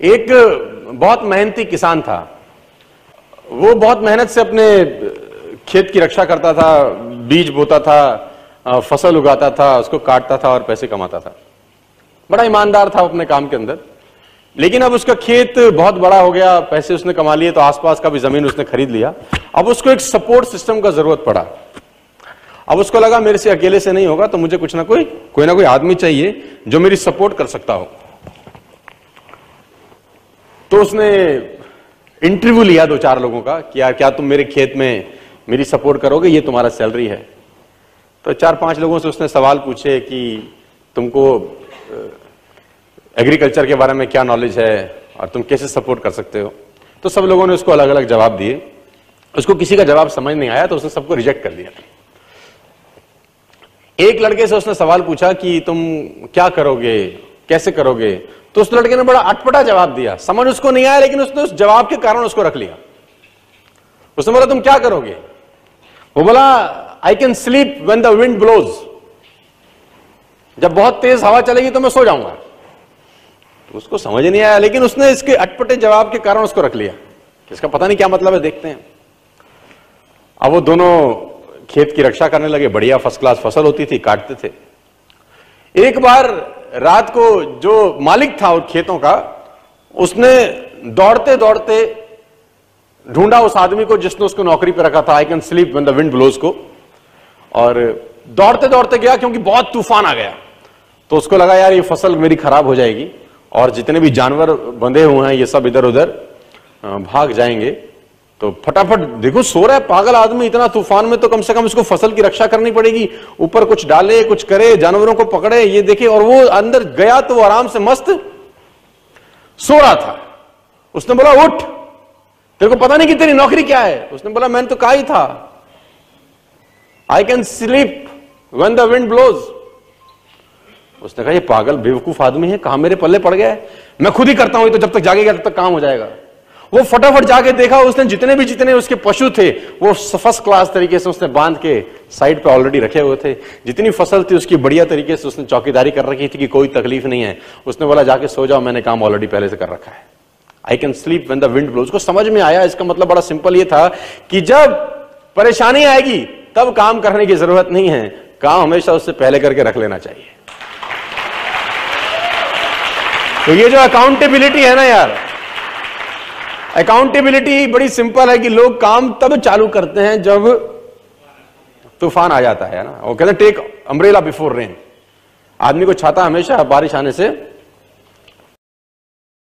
एक बहुत मेहनती किसान था। वो बहुत मेहनत से अपने खेत की रक्षा करता था, बीज बोता था, फसल उगाता था, उसको काटता था और पैसे कमाता था। बड़ा ईमानदार था अपने काम के अंदर। लेकिन अब उसका खेत बहुत बड़ा हो गया, पैसे उसने कमा लिए, तो आसपास का भी जमीन उसने खरीद लिया। अब उसको एक सपोर्ट सिस्टम का जरूरत पड़ा। अब उसको लगा मेरे से अकेले से नहीं होगा, तो मुझे कुछ ना कोई आदमी चाहिए जो मेरी सपोर्ट कर सकता हो। तो उसने इंटरव्यू लिया 2-4 लोगों का कि यार क्या तुम मेरे खेत में मेरी सपोर्ट करोगे, ये तुम्हारा सैलरी है। तो 4-5 लोगों से उसने सवाल पूछे कि तुमको एग्रीकल्चर के बारे में क्या नॉलेज है और तुम कैसे सपोर्ट कर सकते हो। तो सब लोगों ने उसको अलग अलग जवाब दिए। उसको किसी का जवाब समझ नहीं आया तो उसने सबको रिजेक्ट कर दिया। एक लड़के से उसने सवाल पूछा कि तुम क्या करोगे, कैसे करोगे। तो उस लड़के ने बड़ा अटपटा जवाब दिया, समझ उसको नहीं आया, लेकिन उसने उस जवाब के कारण उसको रख लिया। उसने बोला तुम क्या करोगे। वो बोला I can sleep when the wind blows, जब बहुत तेज हवा चलेगी तो मैं सो जाऊंगा। तो उसको समझ नहीं आया, लेकिन उसने इसके अटपटे जवाब के कारण उसको रख लिया। इसका पता नहीं क्या मतलब है, देखते हैं। अब वो दोनों खेत की रक्षा करने लगे, बढ़िया फर्स्ट क्लास फसल होती थी, काटते थे। एक बार रात को जो मालिक था उन खेतों का, उसने दौड़ते दौड़ते ढूंढा उस आदमी को जिसने उसको नौकरी पे रखा था, I can sleep when the wind blows को, और दौड़ते दौड़ते गया क्योंकि बहुत तूफान आ गया। तो उसको लगा यार ये फसल मेरी खराब हो जाएगी और जितने भी जानवर बंधे हुए हैं ये सब इधर उधर भाग जाएंगे। तो फटाफट, देखो सो रहा है पागल आदमी, इतना तूफान में तो कम से कम इसको फसल की रक्षा करनी पड़ेगी, ऊपर कुछ डाले, कुछ करे, जानवरों को पकड़े, ये देखे। और वो अंदर गया तो वो आराम से मस्त सो रहा था। उसने बोला उठ, तेरे को पता नहीं कि तेरी नौकरी क्या है। उसने बोला मैंने तो कहा ही था, I can sleep when the wind blows. उसने कहा ये पागल बेवकूफ आदमी है, कहां मेरे पल्ले पड़ गया है, मैं खुद ही करता हूं, तो जब तक जागेगा तब तक काम हो जाएगा। वो फटाफट जाके देखा, उसने जितने उसके पशु थे वो फर्स्ट क्लास तरीके से उसने बांध के साइड पे ऑलरेडी रखे हुए थे। जितनी फसल थी उसकी बढ़िया तरीके से उसने चौकीदारी कर रखी थी कि कोई तकलीफ नहीं है। उसने बोला जाके सो जाओ, मैंने काम ऑलरेडी पहले से कर रखा है। I can sleep when the wind blows को समझ में आया। इसका मतलब बड़ा सिंपल ये था कि जब परेशानी आएगी तब काम करने की जरूरत नहीं है, काम हमेशा उससे पहले करके रख लेना चाहिए। तो ये जो अकाउंटेबिलिटी है ना यार, अकाउंटेबिलिटी बड़ी सिंपल है कि लोग काम तब चालू करते हैं जब तूफान आ जाता है ना। वो कहते हैं टेक अम्ब्रेला बिफोर रेन। आदमी को छाता हमेशा बारिश आने से